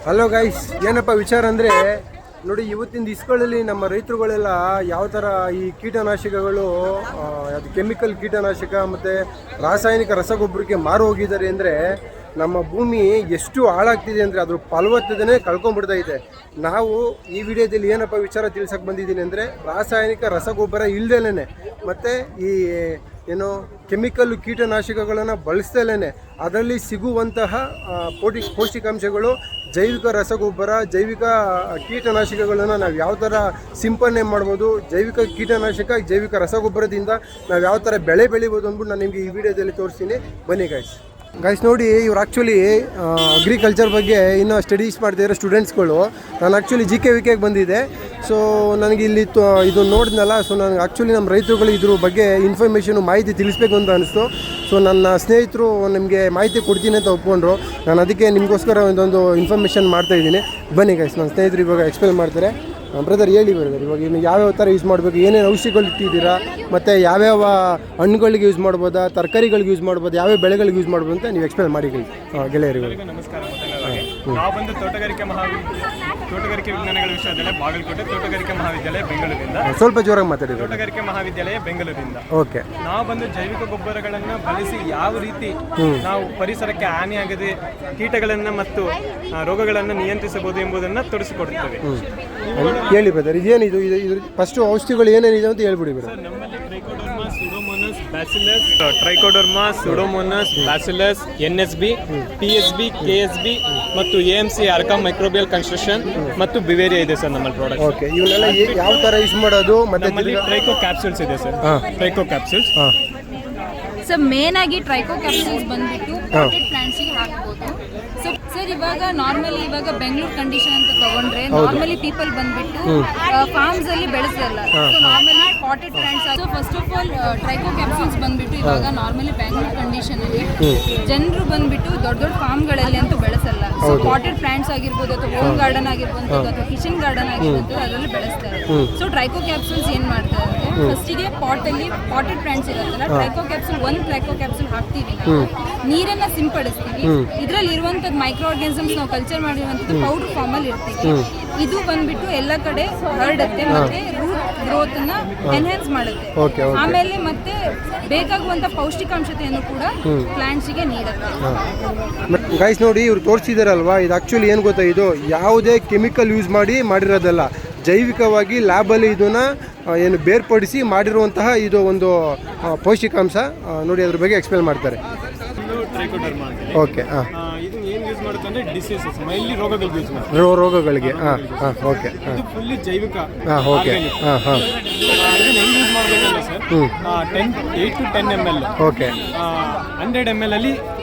Hello guys, ಏನಪ್ಪ ವಿಚಾರ ಅಂದರೆ ನೋಡಿ, ಇವತ್ತಿನ ದಿವಸಗಳಲ್ಲಿ ನಮ್ಮ ರೈತರುಗಳೆಲ್ಲ ಯಾವ ಥರ ಈ ಕೀಟನಾಶಕಗಳು, ಅದು ಕೆಮಿಕಲ್ ಕೀಟನಾಶಕ ಮತ್ತು ರಾಸಾಯನಿಕ ರಸಗೊಬ್ಬರಕ್ಕೆ ಮಾರು ಹೋಗಿದ್ದಾರೆ ಅಂದರೆ ನಮ್ಮ ಭೂಮಿ ಎಷ್ಟು ಹಾಳಾಗ್ತಿದೆ ಅಂದರೆ ಅದ್ರ ಫಲವತ್ತತೆನೇ ಕಳ್ಕೊಂಡ್ಬಿಡ್ತಾ ಇದೆ. ನಾವು ಈ ವಿಡಿಯೋದಲ್ಲಿ ಏನಪ್ಪ ವಿಚಾರ ತಿಳಿಸೋಕೆ ಬಂದಿದ್ದೀನಿ ಅಂದರೆ, ರಾಸಾಯನಿಕ ರಸಗೊಬ್ಬರ ಇಲ್ದೇಲೇ ಮತ್ತು ಈ ಏನು ಕೆಮಿಕಲ್ ಕೀಟನಾಶಕಗಳನ್ನು ಬಳಸ್ದಲೇ ಅದರಲ್ಲಿ ಸಿಗುವಂತಹ ಪೌಷ್ಟಿಕಾಂಶಗಳು, ಜೈವಿಕ ರಸಗೊಬ್ಬರ, ಜೈವಿಕ ಕೀಟನಾಶಕಗಳನ್ನು ನಾವು ಯಾವ ಥರ ಸಿಂಪಡಣೆ ಮಾಡ್ಬೋದು, ಜೈವಿಕ ಕೀಟನಾಶಕ, ಜೈವಿಕ ರಸಗೊಬ್ಬರದಿಂದ ನಾವು ಯಾವ ಥರ ಬೆಳೆ ಬೆಳಿಬೋದು ಅಂದ್ಬಿಟ್ಟು ನಾನು ನಿಮಗೆ ಈ ವಿಡಿಯೋದಲ್ಲಿ ತೋರಿಸ್ತೀನಿ. ಬನ್ನಿ ಗೈಸ್ ನೋಡಿ, ಇವ್ರು ಆ್ಯಕ್ಚುಲಿ ಅಗ್ರಿಕಲ್ಚರ್ ಬಗ್ಗೆ ಇನ್ನೂ ಸ್ಟಡೀಸ್ ಮಾಡ್ತಿರೋ ಸ್ಟೂಡೆಂಟ್ಸ್ಗಳು. ನಾನು ಆ್ಯಕ್ಚುಲಿ GK ಬಂದಿದ್ದೆ. ಸೊ ನನಗೆ ಇಲ್ಲಿ ಇದು ನೋಡಿದ್ನಲ್ಲ, ಸೊ ನನಗೆ ಆ್ಯಕ್ಚುಲಿ ನಮ್ಮ ರೈತರುಗಳು ಇದ್ರ ಬಗ್ಗೆ ಇನ್ಫಾರ್ಮೇಷನು ಮಾಹಿತಿ ತಿಳಿಸ್ಬೇಕು ಅಂತ ಅನಿಸ್ತು. ಸೊ ನನ್ನ ಸ್ನೇಹಿತರು ನಿಮಗೆ ಮಾಹಿತಿ ಕೊಡ್ತೀನಿ ಅಂತ ಒಪ್ಕೊಂಡ್ರು. ನಾನು ಅದಕ್ಕೆ ನಿಮಗೋಸ್ಕರ ಒಂದೊಂದು ಇನ್ಫಾರ್ಮೇಷನ್ ಮಾಡ್ತಾಯಿದ್ದೀನಿ. ಬನ್ನಿ ಗೈಸ್, ನನ್ನ ಸ್ನೇಹಿತರು ಇವಾಗ ಎಕ್ಸ್ಪ್ಲೇನ್ ಮಾಡ್ತಾರೆ. ಬ್ರದರ್ ಹೇಳಿ ಬ್ರದರ್, ಇವಾಗ ಇನ್ನು ಯಾವ್ಯಾವ ಥರ ಯೂಸ್ ಮಾಡಬೇಕು, ಏನೇನು ಔಷಧಿಗಳು ಇಟ್ಟಿದ್ದೀರಾ, ಮತ್ತು ಯಾವ್ಯಾವ ಹಣ್ಣುಗಳಿಗೆ ಯೂಸ್ ಮಾಡ್ಬೋದಾ, ತರಕಾರಿಗಳಿಗೆ ಯೂಸ್ ಮಾಡ್ಬೋದು, ಯಾವ್ಯಾವ ಬೆಳೆಗಳಿಗೆ ಯೂಸ್ ಮಾಡ್ಬೋದು ಅಂತ ನೀವು ಎಕ್ಸ್ಪ್ಲೇನ್ ಮಾಡಿ ಗೆಳೆಯರಿಗೆ. ನಮಸ್ಕಾರ. ನಾವು ಬಂದು ತೋಟಗಾರಿಕೆ ವಿಜ್ಞಾನಗಳ ವಿಶ್ವವಿದ್ಯಾಲಯ ಬಾಗಲಕೋಟೆ, ತೋಟಗಾರಿಕೆ ಮಹಾವಿದ್ಯಾಲಯ ಬೆಂಗಳೂರಿಂದ. ಸ್ವಲ್ಪ ಜೋರಾಗಿ ಮಾತಾಡಿ. ತೋಟಗಾರಿಕೆ ಮಹಾವಿದ್ಯಾಲಯ ಬೆಂಗಳೂರಿಂದ. ಓಕೆ. ನಾವು ಬಂದು ಜೈವಿಕ ಗೊಬ್ಬರಗಳನ್ನು ಬಳಸಿ ಯಾವ ರೀತಿ ನಾವು ಪರಿಸರಕ್ಕೆ ಹಾನಿಯಾಗದೆ ಕೀಟಗಳನ್ನು ಮತ್ತು ರೋಗಗಳನ್ನು ನಿಯಂತ್ರಿಸಬಹುದು ಎಂಬುದನ್ನು ತೋರಿಸಿಕೊಡುತ್ತೇವೆ. ಹೇಳಿ ಬ್ರದರ್, ಇದೇನಿದು? ಇದು ಫಸ್ಟು ಔಷಧಿಗಳು ಏನೇನಿದೆ ಅಂತ ಹೇಳ್ಬಿಡಿ ಬ್ರದರ್. ನಮ್ಮಲ್ಲಿ trichoderma, Pseudomonas, bacillus, NSB, PSB, KSB ಮತ್ತು AMC ಆರ್ಕಾ ಮೈಕ್ರೋಬಿಯಲ್ ಕನ್ಸ್ಟ್ರಕ್ಷನ್ ಮತ್ತು ಬಿವೇರಿಯಾ ಇದೆ ಸರ್ ನಮ್ಮಲ್ಲಿ ಪ್ರಾಡಕ್ಟ್. ಓಕೆ, ಇವನ್ನೆಲ್ಲ ಯಾವ ಥರ ಯೂಸ್ ಮಾಡೋದು? ಮತ್ತೆ ನಮ್ಮಲ್ಲಿ ಟ್ರೈಕೋ ಕ್ಯಾಪ್ಸೂಲ್ಸ್ ಇದೆ ಸರ್. ಟ್ರೈಕೋ ಕ್ಯಾಪ್ಸೂಲ್ಸ್ ಸರ್ ಮೇನ್ ಆಗಿ ಟ್ರೈಕೋ ಕ್ಯಾಪ್ಸೂಲ್ಸ್ ಬಂದ್ಬಿಟ್ಟು ಪಾಟೆಡ್ ಪ್ಲಾಂಟ್ಸ್ಗೆ ಹಾಕ್ಬೋದು. ಸೊ ಸರ್ ಇವಾಗ ಬೆಂಗಳೂರು ಕಂಡೀಷನ್ ಅಂತ ತಗೊಂಡ್ರೆ ನಾರ್ಮಲಿ ಪೀಪಲ್ ಬಂದ್ಬಿಟ್ಟು ಫಾರ್ಮ್ಸ್ ಅಲ್ಲಿ ಬೆಳೆಸಲ್ಲ. So normally potted plants. So first of all tricho capsules ಬಂದ್ಬಿಟ್ಟು ಇವಾಗ ನಾರ್ಮಲಿ ಬೆಂಗಳೂರು ಕಂಡೀಷನ್ ಅಲ್ಲಿ ಜನರು ಬಂದ್ಬಿಟ್ಟು ದೊಡ್ಡ ದೊಡ್ಡ ಫಾರ್ಮ್ಗಳಲ್ಲಿ ಅಂತೂ ಬೆಳೆಸಲ್ಲ. ಸೊ ಪಾಟೆಡ್ ಪ್ಲಾಂಟ್ಸ್ ಆಗಿರ್ಬೋದು, ಅಥವಾ ಹೋಮ್ ಗಾರ್ಡನ್ ಆಗಿರ್ಬೋದು, ಅಥವಾ ಕಿಚನ್ ಗಾರ್ಡನ್ ಆಗಿರ್ಬೋದು, ಅದರಲ್ಲಿ ಬೆಳೆಸ್ತಾರೆ. ಸೊ ಟ್ರೈಕೋ ಕ್ಯಾಪ್ಸೂಲ್ಸ್ ಏನ್ ಮಾಡ್ತಾರೆ ಅಂದ್ರೆ, ಫಸ್ಟಿಗೆ ಪಾಟಲ್ಲಿ ಪಾಟೆಡ್ ಪ್ಲಾಂಟ್ಸ್ ಇರುತ್ತಲ್ಲ, ಟ್ರೈಕೋ ಕ್ಯಾಪ್ಸೂಲ್ ಟ್ರೈಕೋ ಕ್ಯಾಪ್ಸೂಲ್ ಹಾಕ್ತೀವಿ, ನಾವು ನೀರನ್ನ ಸಿಂಪಡಿಸ್ತೀವಿ. ಇದರಲ್ಲಿ ಇರುವಂತದ್ದು ಮೈಕ್ರೋ ಆರ್ಗಾನಿಸಮ್ಸ್ ನಾವು ಕಲ್ಚರ್ ಮಾಡಿರುವಂತದ್ದು ಪೌಡರ್ ಫಾರ್ಮ್ ಅಲ್ಲಿ ಇರ್ತೀವಿ. ಇದು ಬಂದ್ಬಿಟ್ಟು ಎಲ್ಲ ಕಡೆ ಹರಡುತ್ತೆ ಮತ್ತೆ ರೂಟ್ ಗ್ರೋತ್ ನ ಎನ್ಹಾನ್ಸ್ ಮಾಡುತ್ತೆ. ಆಮೇಲೆ ಮತ್ತೆ ಬೇಕಾಗುವಂತ ಪೌಷ್ಟಿಕಾಂಶತೆಯನ್ನು ಕೂಡ ಪ್ಲಾಂಟ್ಸ್ ಗೆ ನೀಡುತ್ತೆ. ಗೈಸ್ ನೋಡಿ, ಇವ್ರು ತೋರಿಸಿದಾರಲ್ವಾ, ಇದು ಆಕ್ಚುಲಿ ಏನ್ ಗೊತ್ತಾ, ಇದು ಯಾವುದೇ ಕೆಮಿಕಲ್ ಯೂಸ್ ಮಾಡಿರೋದಲ್ಲ, ಜೈವಿಕವಾಗಿ ಲ್ಯಾಬಲ್ಲಿ ಇದನ್ನ ಏನು ಬೇರ್ಪಡಿಸಿ ಮಾಡಿರುವಂತಹ ಇದು ಒಂದು ಪೌಷ್ಟಿಕಾಂಶ. ನೋಡಿ, ಅದ್ರ ಬಗ್ಗೆ ಎಕ್ಸ್ಪ್ಲೇನ್ ಮಾಡ್ತಾರೆ. ಓಕೆ. ಇದು ಏನು ಯೂಸ್ ಮಾಡುತ್ತೆ ಅಂದ್ರೆ ಡಿಸೀಸಸ್, ಮೈನ್ಲಿ ರೋಗಗಳಿಗೆ ಯೂಸ್ ಮಾಡುತ್ತೆ. ರೋಗಗಳಿಗೆ. ಓಕೆ. ಇದು ಫುಲ್ಲಿ ಜೈವಿಕ. ಓಕೆ. ಇದನ್ನ ಹೆಂಗ್ ಯೂಸ್ ಮಾಡಬೇಕಂದ್ರೆ sir, 8 to 10 ml. Okay. 100 ml ಅಲ್ಲಿ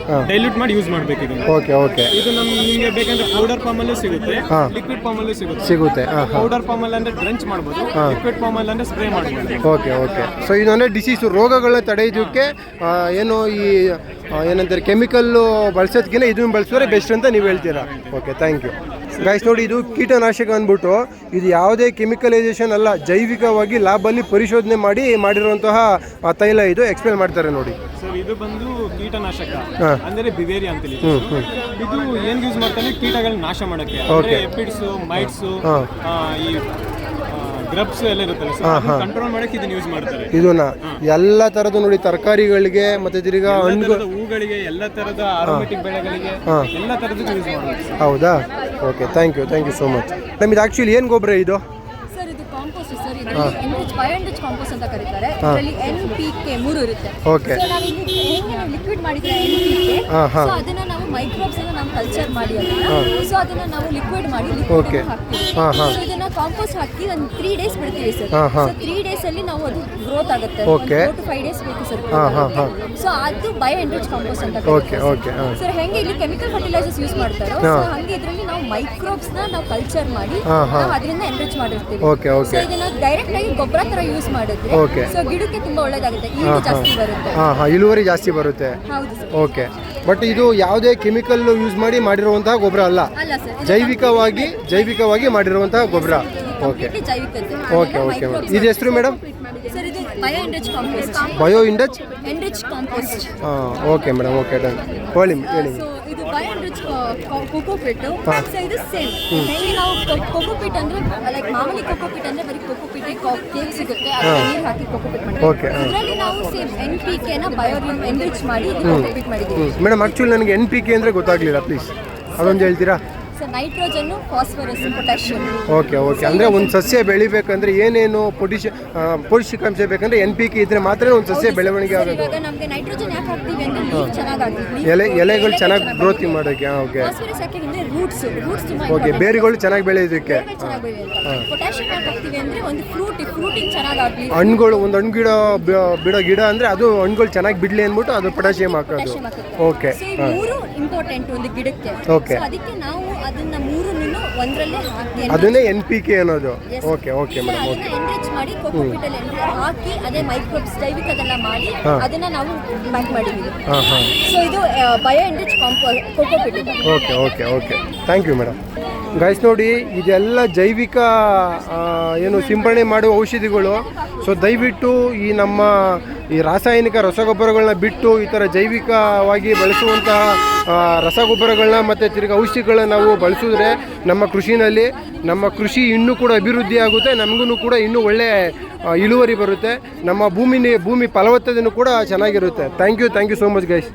ಡೈಲ್ಯೂಟ್ ಮಾಡಿ ಯೂಸ್ ಮಾಡಬೇಕು ಇದನ್ನ. ಓಕೆ. ಓಕೆ. ಇದು ನಿಮಗೆ ಬೇಕಂದ್ರೆ ಪೌಡರ್ ಫಾರ್ಮ್ ಅಲ್ಲೂ ಸಿಗುತ್ತೆ, ಲಿಕ್ವಿಡ್ ಫಾರ್ಮ್ ಅಲ್ಲೂ ಸಿಗುತ್ತೆ. ಪೌಡರ್ ಫಾರ್ಮ್ ಅಲ್ಲಿ ಅಂದ್ರೆ ಡ್ರೆಂಚ್ ಮಾಡಬಹುದು, ಲಿಕ್ವಿಡ್ ಫಾರ್ಮ್ ಅಲ್ಲಿ ಅಂದ್ರೆ ಸ್ಪ್ರೇ ಮಾಡಬಹುದು. ಓಕೆ. ಓಕೆ. ಸೊ ಇದೊಂದೇ ಡಿಸೀಸ್ ರೋಗಗಳನ್ನ ತಡೆಯೋದಕ್ಕೆ ಏನು ಈ ಏನಂತಾರೆ ಕೆಮಿಕಲ್ಲು ಬಳಸೋದಕ್ಕಿಂತ ಇದನ್ನು ಬಳಸಿದ್ರೆ ಬೆಸ್ಟ್ ಅಂತ ನೀವು ಹೇಳ್ತೀರಾ. Okay, thank you guys. ನೋಡಿ, ಇದು ಕೀಟನಾಶಕ ಅಂದ್ಬಿಟ್ಟು ಇದು ಯಾವುದೇ ಕೆಮಿಕಲೈಸೇಷನ್ ಅಲ್ಲ, ಜೈವಿಕವಾಗಿ ಲ್ಯಾಬಲ್ಲಿ ಪರಿಶೋಧನೆ ಮಾಡಿರುವಂತಹ ತೈಲ. ಇದು ಎಕ್ಸ್ಪ್ಲೇನ್ ಮಾಡ್ತಾರೆ ನೋಡಿ ಸರ್. ಇದು ಬಂದು ಕೀಟನಾಶಕ ಅಂದ್ರೆ ಬಿವೇರಿಯಾ ಅಂತ. ಇದು ಏನ್ ಯೂಸ್ ಮಾಡ್ತಾರೆ, ಕೀಟಗಳನ್ನ ನಾಶ ಮಾಡಕ್ಕೆ, ಎಪಿಡ್ಸು, ಮೈಟ್ಸು, ಈ ಗ್ರಬ್ಸ್ ಎಲ್ಲ ಇರುತ್ತಲ್ಲ, ಕಂಟ್ರೋಲ್ ಮಾಡಕ್ಕೆ ಇದನ್ನ ಯೂಸ್ ಮಾಡ್ತಾರೆ. ಇದನ್ನ ಎಲ್ಲ ತರದ ನೋಡಿ, ತರಕಾರಿಗಳಿಗೆ ಮತ್ತೆ ತಿರ್ಗಾ ಹೂಗಳಿಗೆ, ಎಲ್ಲ ತರದ ಆರೋಗ್ಯಟಿಕ್ ಬೆಳೆಗಳಿಗೆ, ಎಲ್ಲ ತರದ್ದು ಯೂಸ್ ಮಾಡ್ತಾರೆ. ಹೌದಾ? Okay, thank you so much. ಇದು ಆಕ್ಚುಲಿ ಏನು ಗೊಬ್ಬರ ಇದು? ಸರ್ ಇದು ಕಾಂಪೋಸ್ಟ್ ಸರ್. ಇದರಲ್ಲಿ ಬಯೋಎನ್ರಿಚ್ ಕಾಂಪೋಸ್ಟ್ ಅಂತ ಕರೀತಾರೆ. ಇದರಲ್ಲಿ NPK 3 ಇರುತ್ತೆ. ಓಕೆ. ಸೊ ನಾವು ಇಲ್ಲಿ ಲಿಕ್ವಿಡ್ ಮಾಡಿದ್ರೆ NPK, ಸೊ ಅದನ್ನ ನಾವು ಮೈಕ್ರೋಬ್ಸ್ ಅನ್ನು ನಾವು ಕಲ್ಚರ್ ಮಾಡಿ ಸೊ ಅದನ್ನ ನಾವು ಲಿಕ್ವಿಡ್ ಮಾಡಿ ಹಾಕ್ತೀವಿ. ಸೊ ಇದನ್ನ ಕಾಂಪೋಸ್ಟ್ ಹಾಕಿ ಒಂದು 3 days ಬಿಡ್ತೀವಿ ಸರ್. ಸೊ 3 days ಅಲ್ಲಿ ನಾವು ಅದು ಗ್ರೋತ್ ಆಗುತ್ತೆ. 4 to 5 days ಬೇಕು ಸರ್. ಸೊ ಅದು ಬಯೋಎನ್ರಿಚ್ ಕಾಂಪೋಸ್ಟ್ ಅಂತ ಕರೀತಾರೆ ಸರ್. ಹೆಂಗೆ ಇಲ್ಲಿ ಕೆಮಿಕಲ್ ಫರ್ಟಿಲೈಸರ್ಸ್ ಯೂಸ್ ಮಾಡ್ತಾರೋ, ಸೊ ಹಂಗೆ ಇದರಲ್ಲಿ ನಾವು ಮೈಕ್ರೋಬ್ಸ್ ನಾವು ಕಲ್ಚರ್ ಮಾಡಿ ನಾವು ಅದರಿಂದ ಎನ್ರಿಚ್ ಮಾಡಿರ್ತೀವಿ. ಸೊ ಇದನ್ನ ಡೈರೆಕ್ಟ್ ಆಗಿ ಗೊಬ್ಬರ ತರ ಯೂಸ್ ಮಾಡಿದ್ರೆ ಸೊ ಗಿಡಕ್ಕೆ ತುಂಬಾ ಒಳ್ಳೇದಾಗುತ್ತೆ, ಇಳುವರಿ ಜಾಸ್ತಿ ಬರುತ್ತೆ. ಹೌದು ಸರ್. ಓಕೆ. ಬಟ್ ಇದು ಯಾವುದೇ ಕೆಮಿಕಲ್ ಯೂಸ್ ಮಾಡಿರುವಂತಹ ಗೊಬ್ಬರ ಅಲ್ಲ, ಜೈವಿಕವಾಗಿ ಮಾಡಿರುವಂತಹ ಗೊಬ್ಬರ. ಓಕೆ. ಓಕೆ. ಓಕೆ. ಇದು ಹೆಸರು ಮೇಡಮ್? ಸರ್ ಇದು bio enrich compost. Okay madam. Okay, done. ಹೇಳಿ. ಇದು bio enrich inch cocopeat pack size same. ಇಲ್ಲಿ ನಾವು ಕೋಕೋಪಿಟ್ ಅಂದ್ರೆ ಲೈಕ್ ಮಾಮೂಲಿ ಕೋಕೋಪಿಟ್ ಅಂದ್ರೆ ಬರೀ ಕೋಕೋಪಿಟ್ ಕೇಕ್ ಸಿಗುತ್ತೆ, ಅದಕ್ಕೆ ನೀರು ಹಾಕಿ ಕೋಕೋಪಿಟ್ ಓಕೆ. ಮಾಡ್ತೀವಿ. ಇದರಲ್ಲಿ ನಾವು ಸೇಮ್ NPK ನ ಬಯೋರಿನ್ ಎನ್ರಿಚ್ ಮಾಡಿ ಕೋಕೋಪಿಟ್ ಮಾಡಿದ್ದೀವಿ. ಮೇಡಮ್ ಆ್ಯಕ್ಚುಲಿ ನನಗೆ NPK ಅಂದರೆ ಗೊತ್ತಾಗಲಿಲ್ಲ, ಪ್ಲೀಸ್ ಅದೊಂದು ಹೇಳ್ತೀರಾ? So nitrogen, phosphorus, potassium. Okay okay. ಅಂದರೆ ಒಂದು ಸಸ್ಯ ಬೆಳಿಬೇಕಂದ್ರೆ ಏನೇನು ಪೌಷ್ಟಿಕಾಂಶ ಬೇಕಂದ್ರೆ NPK ಇದ್ರೆ ಮಾತ್ರ ಒಂದು ಸಸ್ಯ ಬೆಳವಣಿಗೆ ಆಗೋದು. ಇವಾಗ ನಮಗೆ ನೈಟ್ರೋಜನ್ ಯಾಕೆ ಹಾಕ್ತೀವಿ ಅಂದ್ರೆ ಲೀಫ್ ಚೆನ್ನಾಗಿ ಎಲೆಗಳು ಚೆನ್ನಾಗಿ ಗ್ರೋತ್ ಮಾಡೋಕ್ಕೆ. ಓಕೆ ಫಾಸ್ಫರಸ್ ಯಾಕೆಂದ್ರೆ ರೂಟ್ಸ್ ತುಂಬಾ ಓಕೆ, ಬೇರುಗಳು ಚೆನ್ನಾಗಿ ಬೆಳೆಯೋದಕ್ಕೆ. ಚೆನ್ನಾಗಿ ಬೆಳೆಯುತ್ತೆ. ಪೊಟ್ಯಾಷಿಯಂ ಯಾಕೆ ಹಾಕ್ತೀವಿ ಅಂದ್ರೆ ಒಂದು ಫ್ರೂಟಿಂಗ್ ಚೆನ್ನಾಗಿ ಆಗಲಿ. ಹಣ್ಣುಗಳು ಒಂದು ಹಣ್ಣು ಬಿಡೋ ಗಿಡ ಅಂದರೆ ಅದು ಹಣ್ಣುಗಳು ಚೆನ್ನಾಗಿ ಬಿಡಲಿ ಅಂದ್ಬಿಟ್ಟು ಅದು ಪೊಟ್ಯಾಷಿಯಂ ಹಾಕೋದು. ಓಕೆ. ಸೊ ಈ ಮೂರು ಇಂಪಾರ್ಟೆಂಟ್ ಒಂದು ಗಿಡಕ್ಕೆ. ಓಕೆ. ಸೊ ಅದಕ್ಕೆ ನಾವು ಅದನ್ನ ಮೂರನ್ನು ಒಂದರಲ್ಲೇ ಹಾಕಿ ಅದನ್ನೇ NPK ಅನ್ನೋದು. Okay okay madam. ಅದನ್ನ ಎನ್ರಿಚ್ ಮಾಡಿ ಕೋಕೋಪಿಟ್ ಅಲ್ಲಿ ಹಾಕಿ ಅದೇ ಮೈಕ್ರೋಬ್ಸ್ ಜೈವಿಕದೆಲ್ಲ ಮಾಡಿ ಅದನ್ನ ನಾವು ಪ್ಯಾಕ್ ಮಾಡಿದ್ದೀವಿ. ಹಾಂ ಹಾಂ. ಸೊ ಇದು bio enrich cocopeat. Okay okay okay. Thank you madam. Guys ನೋಡಿ, ಇದೆಲ್ಲ ಜೈವಿಕ ಏನು ಸಿಂಪಡಣೆ ಮಾಡುವ ಔಷಧಿಗಳು. ಸೊ ದಯವಿಟ್ಟು ಈ ನಮ್ಮ ಈ ರಾಸಾಯನಿಕ ರಸಗೊಬ್ಬರಗಳನ್ನ ಬಿಟ್ಟು ಈ ಥರ ಜೈವಿಕವಾಗಿ ಬಳಸುವಂತಹ ರಸಗೊಬ್ಬರಗಳನ್ನ ಮತ್ತು ತಿರ್ಗಿ ಔಷಧಿಗಳನ್ನ ನಾವು ಬಳಸಿದ್ರೆ ನಮ್ಮ ಕೃಷಿನಲ್ಲಿ ನಮ್ಮ ಕೃಷಿ ಇನ್ನೂ ಕೂಡ ಅಭಿವೃದ್ಧಿ ಆಗುತ್ತೆ, ನಮಗೂ ಕೂಡ ಇನ್ನೂ ಒಳ್ಳೆ ಇಳುವರಿ ಬರುತ್ತೆ, ನಮ್ಮ ಭೂಮಿ ಫಲವತ್ತತೆಯೂ ಕೂಡ ಚೆನ್ನಾಗಿರುತ್ತೆ. Thank you so much guys.